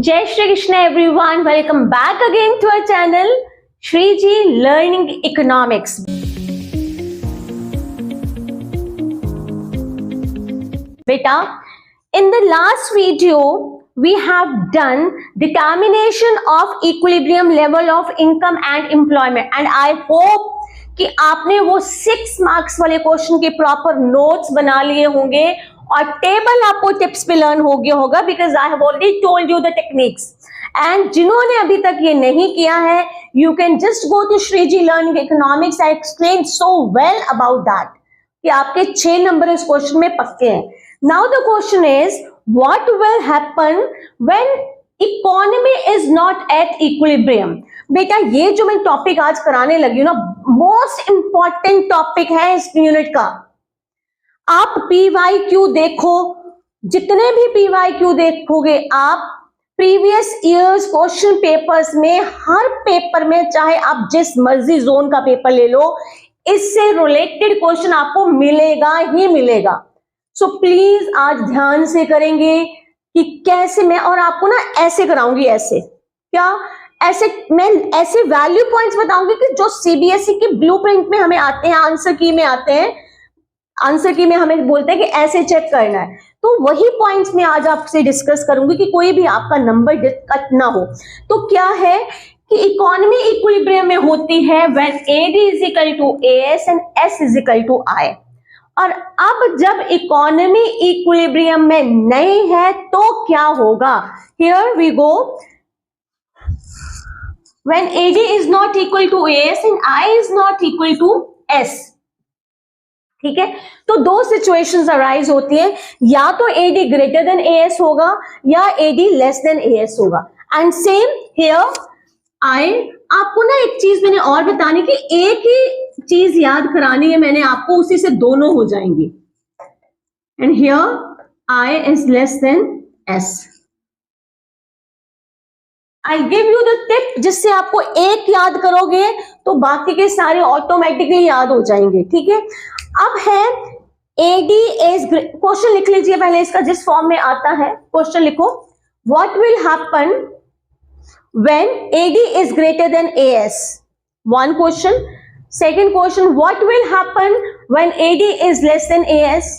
Jai Shri Krishna everyone, welcome back again to our channel Shriji Learning Economics. Beta, in the last video we have done determination of equilibrium level of income and employment, and I hope कि आपने वो 6 marks वाले question के proper notes बना लिए होंगे और table आपको टिप्स पे लर्न हो गया होगा, because I have already told you the techniques. And जिन्होंने अभी तक ये नहीं किया है, you can just go to Shreeji learning economics. I explain so well about that कि आपके 6 नंबर इस क्वेश्चन में पक्के हैं. Now the question is what will happen when economy is not at equilibrium. बेटा, ये जो मैं टॉपिक आज कराने लगी हूं ना, मोस्ट इंपॉर्टेंट टॉपिक है इस यूनिट का. आप PYQ देखो, जितने भी PYQ देखोगे आप प्रीवियस ईयर्स क्वेश्चन पेपर्स में, हर पेपर में, चाहे आप जिस मर्जी जोन का पेपर ले लो, इससे रिलेटेड क्वेश्चन आपको मिलेगा ही मिलेगा. सो प्लीज आज ध्यान से करेंगे कि कैसे मैं, और आपको ना ऐसे कराऊंगी, ऐसे क्या, ऐसे मैं ऐसे वैल्यू पॉइंट्स बताऊंगी कि जो CBSE के ब्लूप्रिंट में हमें आते हैं, आंसर की में आते हैं. आंसर की में हमें बोलते हैं कि ऐसे चेक करना है, तो वही पॉइंट्स में आज आपसे डिस्कस करूंगी कि कोई भी आपका नंबर कट ना हो. तो क्या है कि इकोनॉमी इक्विलिब्रियम में होती है when AD is equal to AS and S is equal to I. और अब जब इकोनॉमी इक्विलिब्रियम में नहीं है तो क्या होगा? Here we go. When AD is not equal to AS and I is not equal to S. ठीक है, तो दो सिचुएशंस अराइज होती है, या तो AD ग्रेटर देन AS होगा या AD लेस देन AS होगा. And same here I. आपको ना एक चीज मैंने और बतानी कि एक ही चीज याद करानी है मैंने आपको, उसी से दोनों हो जाएंगी. And here I is less than S. I give you the tip, जिससे आपको एक याद करोगे तो बाकी के सारे ऑटोमेटिकली याद हो जाएंगे. ठीक है, अब है AD इज, क्वेश्चन लिख लीजिए पहले इसका, जिस फॉर्म में आता है क्वेश्चन लिखो. What will happen when AD is greater than AS? One question. Second question, what will happen when AD is less than AS?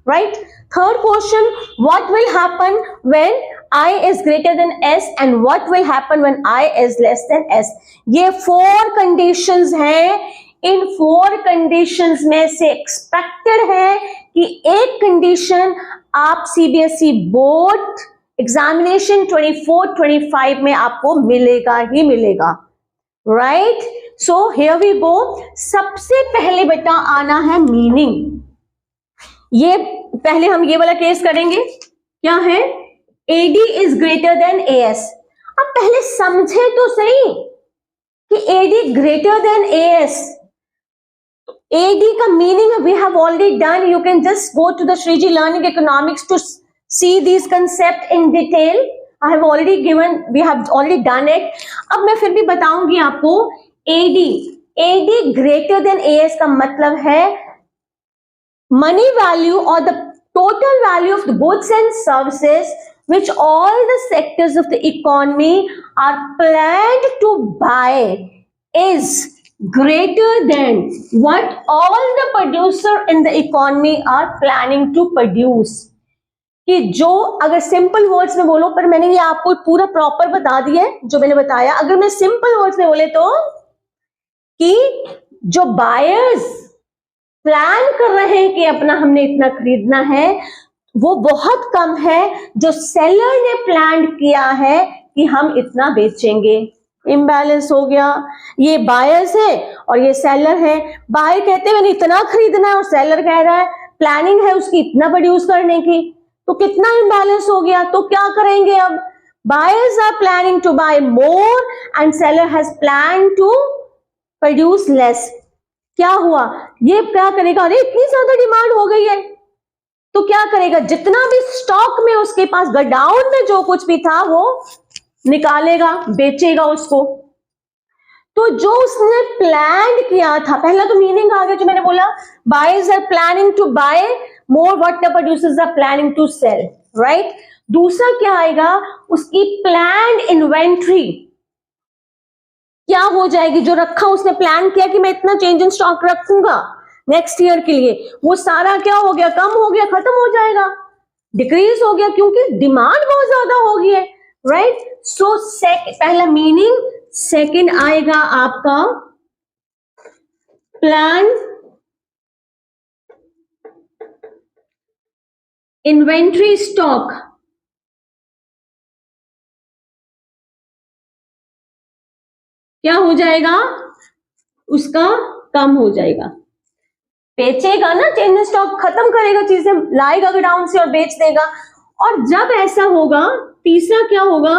Right. Third question, what will happen when I is greater than S and what will happen when I is less than S? ये 4 conditions हैं. इन 4 conditions में से expected है कि एक condition आप CBSE board examination 24-25 में आपको मिलेगा ही मिलेगा. Right. So here we go. सबसे पहले बेटा आना है मीनिंग. ये पहले हम ये वाला केस करेंगे. क्या है? AD is greater than AS. अब पहले समझे तो सही कि AD greater than AS. AD का meaning we have already done. You can just go to the Shreeji learning economics to see this concept in detail. I have already given, we have already done it. अब मैं फिर भी बताऊंगी आपको. AD greater than AS का मतलब है money value or the total value of the goods and services which all the sectors of the economy are planned to buy is greater than what all the producer in the economy are planning to produce. कि जो, अगर simple words में बोलो, पर मैंने ये आपको पूरा प्रॉपर बता दिया है जो मैंने बताया. अगर मैं सिंपल वर्ड्स में बोले तो कि जो बायर्स प्लान कर रहे हैं कि अपना हमने इतना खरीदना है, वो बहुत कम है जो सेलर ने प्लान किया है कि हम इतना बेचेंगे. इम्बैलेंस हो गया. ये बायर्स है और ये सेलर है. बायर कहते हैं मैंने इतना खरीदना है और सेलर कह रहा है प्लानिंग है उसकी इतना प्रोड्यूस करने की, तो कितना इम्बैलेंस हो गया. तो क्या करेंगे अब? Buyers are planning to buy more and seller has plan to produce less. क्या हुआ? ये क्या करेगा? अरे इतनी ज्यादा डिमांड हो गई है, तो क्या करेगा? जितना भी स्टॉक में उसके पास गोडाउन में जो कुछ भी था वो निकालेगा, बेचेगा उसको. तो जो उसने प्लान किया था, पहला तो मीनिंग आ गया जो मैंने बोला, buyers are planning to buy more what the producers are planning to sell. Right. दूसरा क्या आएगा, उसकी प्लान्ड इन्वेंट्री क्या हो जाएगी, जो रखा उसने प्लान किया कि मैं इतना चेंज इन स्टॉक रखूंगा नेक्स्ट ईयर के लिए, वो सारा क्या हो गया, कम हो गया, खत्म हो जाएगा, डिक्रीज हो गया, क्योंकि डिमांड बहुत ज्यादा हो गई है, राइट। सो पहला मीनिंग, सेकंड आएगा आपका प्लान इन्वेंट्री स्टॉक, क्या हो जाएगा, उसका कम हो जाएगा, बेचेगा ना, चेंज स्टॉक खत्म करेगा, चीजें लाएगा गोडाउन से और बेच देगा। और जब ऐसा होगा, तीसरा क्या होगा,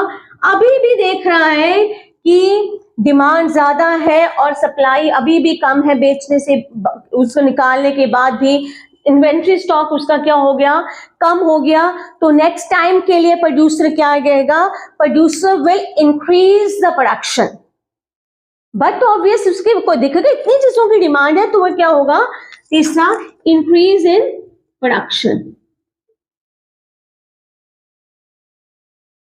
अभी भी देख रहा है कि डिमांड ज्यादा है और सप्लाई अभी भी कम है, बेचने से उसको निकालने के बाद भी इन्वेंट्री स्टॉक उसका क्या हो गया, कम हो गया, तो नेक्स्ट टाइम के लिए प्रोड्यूसर क्या करेगा, producer will increase the production. But obvious उसके कोई दिखेगा इतनी चीजों की डिमांड है, तो वो क्या होगा, तीसरा increase in production,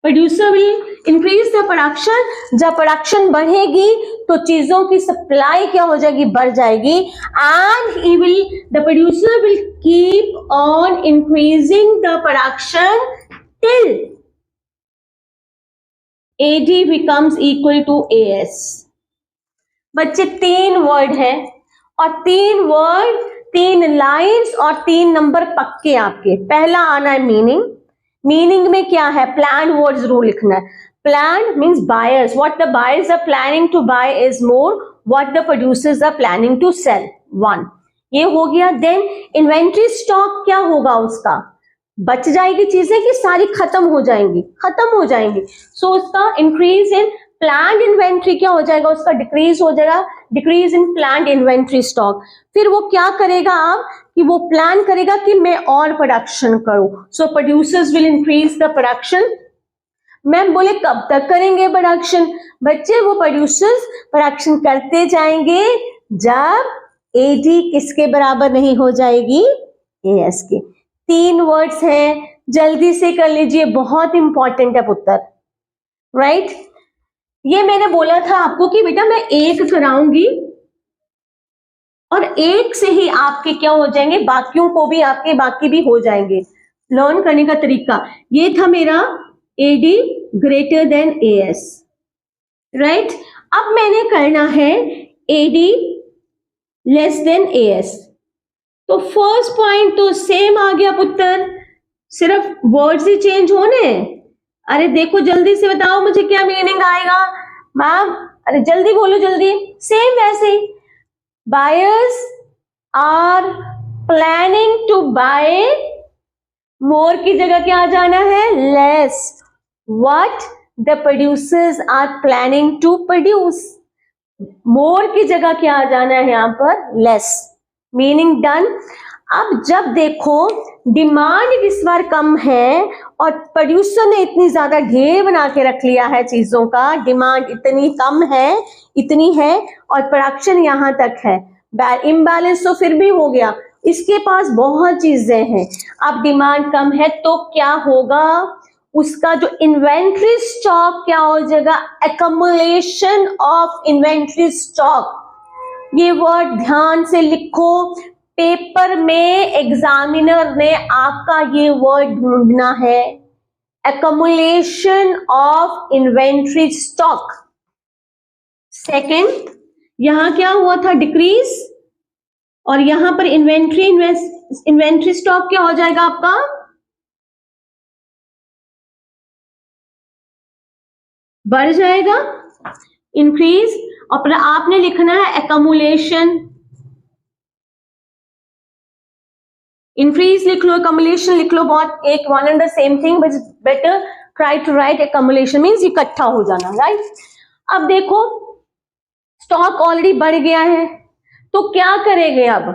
producer will increase the production. जब प्रोडक्शन बढ़ेगी तो चीजों की सप्लाई क्या हो जाएगी, बढ़ जाएगी, and he will, the producer will keep on increasing the production till AD becomes equal to AS। बच्चे 3 वर्ड है और 3 वर्ड, 3 लाइंस और 3 नंबर पक्के आपके। पहला आना है मीनिंग, मीनिंग में क्या है, प्लान वर्ड जरूर लिखना है। Plan means buyers, what the buyers are planning to buy is more what the producers are planning to sell, 1 ये हो गया। देन इन्वेंट्री स्टॉक क्या होगा, उसका बच जाएगी चीजें कि सारी खत्म हो जाएंगी, खत्म हो जाएंगी, सो उसका इंक्रीज इन प्लान्ड इन्वेंट्री क्या हो जाएगा, उसका डिक्रीज हो जाएगा, decrease in planned inventory stock. फिर वो क्या करेगा अब, कि वो प्लान करेगा कि मैं और प्रोडक्शन करूं, so producers will increase the production. Ma'am बोले कब तक करेंगे प्रोडक्शन, बच्चे वो प्रोड्यूसर्स प्रोडक्शन करते जाएंगे जब AD किसके बराबर नहीं हो जाएगी, AS के। 3 वर्ड्स हैं, जल्दी से कर लीजिए, बहुत इंपॉर्टेंट है पुत्र, राइट। ये मैंने बोला था आपको कि बेटा मैं एक कराऊंगी और एक से ही आपके क्या हो जाएंगे, बाकियों को भी आपके बाकी भी हो जाएंगे। लर्न करने का तरीका ये था मेरा, AD greater than AS, right. अब मैंने करना है AD लेस देन AS, तो फर्स्ट पॉइंट तो सेम आ गया पुत्र, सिर्फ वर्ड्स ही चेंज होने। अरे देखो जल्दी से बताओ मुझे क्या मीनिंग आएगा मैम, अरे जल्दी बोलो जल्दी। सेम वैसे ही, buyers are planning to buy, more की जगह क्या आ जाना है, less, what the producers are planning to produce, more की जगह क्या आ जाना है यहाँ पर, लेस, मीनिंग डन। अब जब देखो डिमांड इस बार कम है और प्रोड्यूसर ने इतनी ज्यादा ढेर बना के रख लिया है चीजों का, डिमांड इतनी कम है, इतनी है और प्रोडक्शन यहाँ तक है, इम्बैलेंस तो फिर भी हो गया, इसके पास बहुत चीजें हैं, अब डिमांड कम है तो क्या होगा, उसका जो इन्वेंट्री स्टॉक क्या हो जाएगा, एक्युमुलेशन ऑफ इन्वेंट्री स्टॉक। ये वर्ड ध्यान से लिखो, पेपर में एग्जामिनर ने आपका ये वर्ड ढूंढना है, accumulation of inventory stock. Second, यहां क्या हुआ था, डिक्रीज, और यहां पर इन्वेंट्री स्टॉक क्या हो जाएगा आपका, बढ़ जाएगा, इंक्रीज, और आपने लिखना है एक्युमुलेशन, इंक्रीज लिख लो, accumulation लिख लो, बहुत एक one and the same thing, but better try to write accumulation means इकट्ठा हो जाना, राइट। अब देखो स्टॉक ऑलरेडी बढ़ गया है तो क्या करेंगे, अब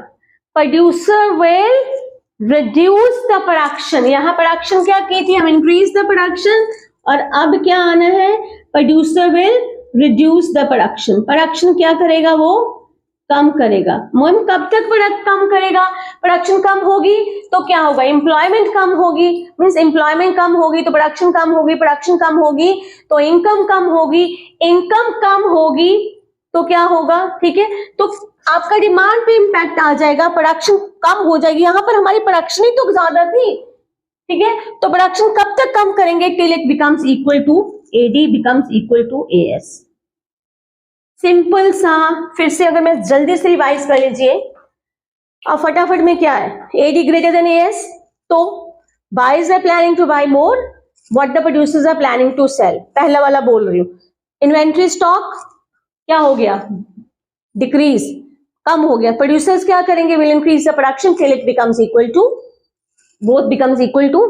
producer will reduce the production, यहाँ प्रोडक्शन क्या की थी हम, इंक्रीज द प्रोडक्शन, और अब क्या आना है, producer will reduce the production, production क्या करेगा वो कम करेगा। मैम कब तक प्रोडक्ट कम करेगा? प्रोडक्शन कम होगी तो क्या होगा? एम्प्लॉयमेंट कम होगी, मीन्स एम्प्लॉयमेंट कम होगी तो प्रोडक्शन कम होगी, प्रोडक्शन कम होगी तो इनकम कम होगी, इनकम कम होगी तो क्या होगा? ठीक है, तो आपका डिमांड पे इम्पैक्ट आ जाएगा, प्रोडक्शन कम हो जाएगी। यहां पर हमारी प्रोडक्शन ही तो ज्यादा थी, ठीक है, तो प्रोडक्शन कब तक कम करेंगे? Till it becomes equal to AD becomes equal to AS. Simple सा, फिर से अगर मैं जल्दी से रिवाइज कर लीजिए, अब फटाफट में क्या है? एडी ग्रेटर देन एएस, तो buyers are planning to buy more, what the producers are planning to sell, पहला वाला बोल रही हूँ। इन्वेंट्री स्टॉक क्या हो गया? डिक्रीज, कम हो गया। प्रोड्यूसर्स क्या करेंगे? Will increase the production till it becomes equal to, both becomes equal to,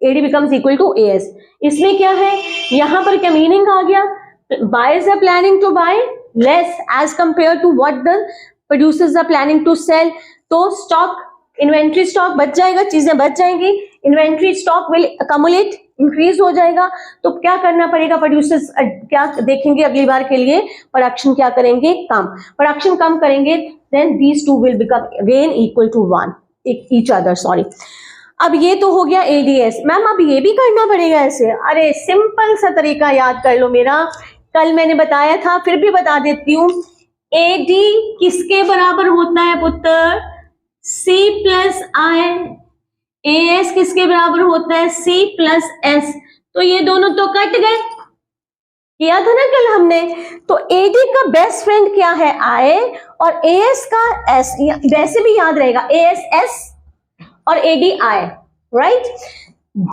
AD becomes equal to AS. इसमें क्या है, यहां पर क्या मीनिंग आ गया? Buyers are planning to buy less as compared to what the producers are planning to sell. तो stock, inventory stock बच जाएगा, चीजें बच जाएंगी, इन्वेंट्री स्टॉक विल अकमुलेट, इंक्रीज हो जाएगा। तो क्या करना पड़ेगा? प्रोड्यूसर्स क्या देखेंगे अगली बार के लिए? प्रोडक्शन क्या करेंगे? कम। प्रोडक्शन कम करेंगे, then these two will become again equal to one, each other, sorry. अब ये तो हो गया एडीएस। मैम अब ये भी करना पड़ेगा ऐसे? अरे सिंपल सा तरीका याद कर लो मेरा, कल मैंने बताया था, फिर भी बता देती हूँ। एडी किसके बराबर होता है पुत्र? सी प्लस आई। एएस किसके बराबर होता है? C plus S. तो ये दोनों तो कट गए, किया था ना कल हमने। तो एडी का बेस्ट फ्रेंड क्या है? आई, और एएस का एस, वैसे भी याद रहेगा, एएस एस और एडी आई, राइट।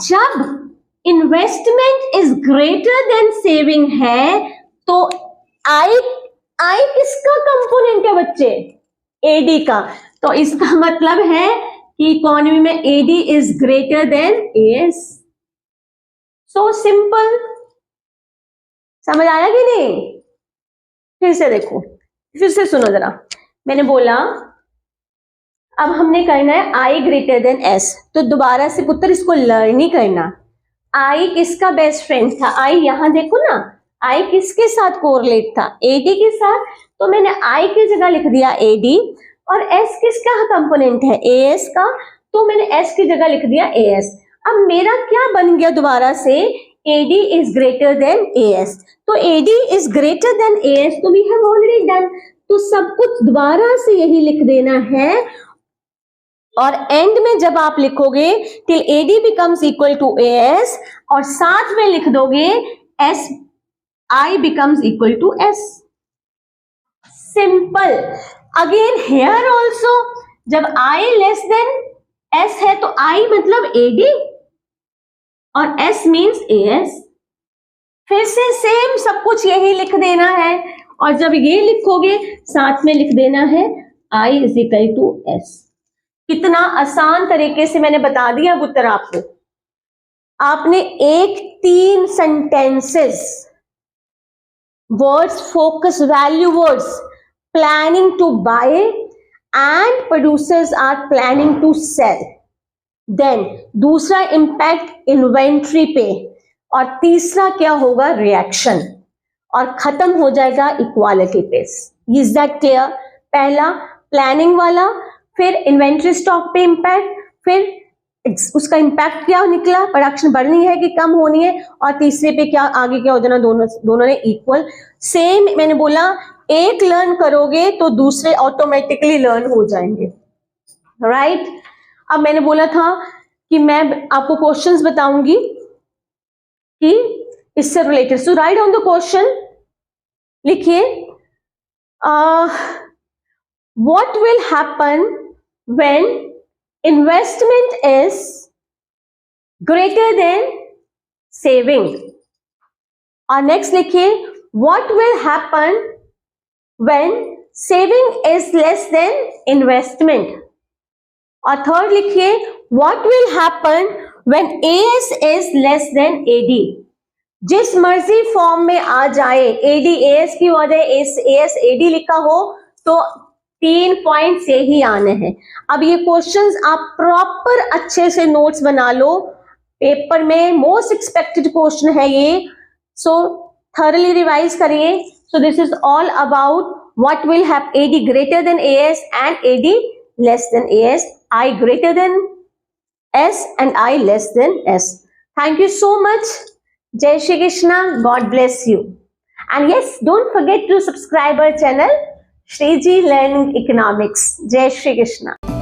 जब investment is greater then saving है तो आई किसका कंपोनेंट है बच्चे? एडी का। तो इसका मतलब है कि इकोनॉमी में AD is greater than AS. So simple, समझ आया कि नहीं? फिर से देखो, फिर से सुनो जरा। मैंने बोला अब हमने करना है आई ग्रेटर देन एस, तो दोबारा से पुत्र इसको लर्न नहीं करना। आई किसका बेस्ट फ्रेंड था? आई यहां देखो ना, आई किसके साथ कोरिलेट था? एडी के साथ। तो मैंने आई की जगह लिख दिया एडी, और एस किसका कंपोनेंट है? एएस का, तो मैंने एस की जगह लिख दिया एएस। अब मेरा क्या बन गया दोबारा से? AD is greater than AS. तो AD is greater than AS, तो वी हैव ऑलरेडी डन। तो सब कुछ दोबारा से यही लिख देना है, और एंड में जब आप लिखोगे till AD becomes equal to AS, और साथ में लिख दोगे S, I becomes equal to S. Simple. Again here also, जब आई लेस देन एस है तो आई मतलब एडी और एस मीन्स एएस। फिर से सेम सब कुछ यही लिख देना है, और जब ये लिखोगे साथ में लिख देना है I is equal to S. कितना आसान तरीके से मैंने बता दिया पुत्र आपको। आपने एक 3 sentences, words focus value words, planning to buy and producers are planning to sell, then दूसरा इंपैक्ट इन्वेंट्री पे, और तीसरा क्या होगा? रिएक्शन, और खत्म हो जाएगा इक्वालिटी पे। Is that clear? पहला प्लानिंग वाला, फिर इन्वेंट्री स्टॉक पे इंपैक्ट, फिर उसका इंपैक्ट क्या निकला, प्रोडक्शन बढ़नी है कि कम होनी है, और तीसरे पे क्या आगे क्या हो जाना, दोनों ने इक्वल। सेम मैंने बोला एक लर्न करोगे तो दूसरे ऑटोमेटिकली लर्न हो जाएंगे, राइट। अब मैंने बोला था कि मैं आपको क्वेश्चंस बताऊंगी कि इससे related, so right on the question लिखिए, what will happen when investment is greater than saving, और नेक्स्ट लिखिए what will happen when saving is less than investment, और थर्ड लिखिए what will happen when AS is less than AD। जिस मर्जी form में आ जाए, AD AS की वजह AS AD लिखा हो तो 3 पॉइंट से ही आने हैं। अब ये क्वेश्चंस आप प्रॉपर अच्छे से नोट्स बना लो, पेपर में मोस्ट एक्सपेक्टेड क्वेश्चन है ये, सो थॉरली रिवाइज करिए। So this is all about what will have AD greater than AS and AD less than AS, I greater than S and I less than S. Thank you so much. Jai Shri Krishna. God bless you. And yes, don't forget to subscribe our channel, Shriji Learning Economics. Jai Shri Krishna.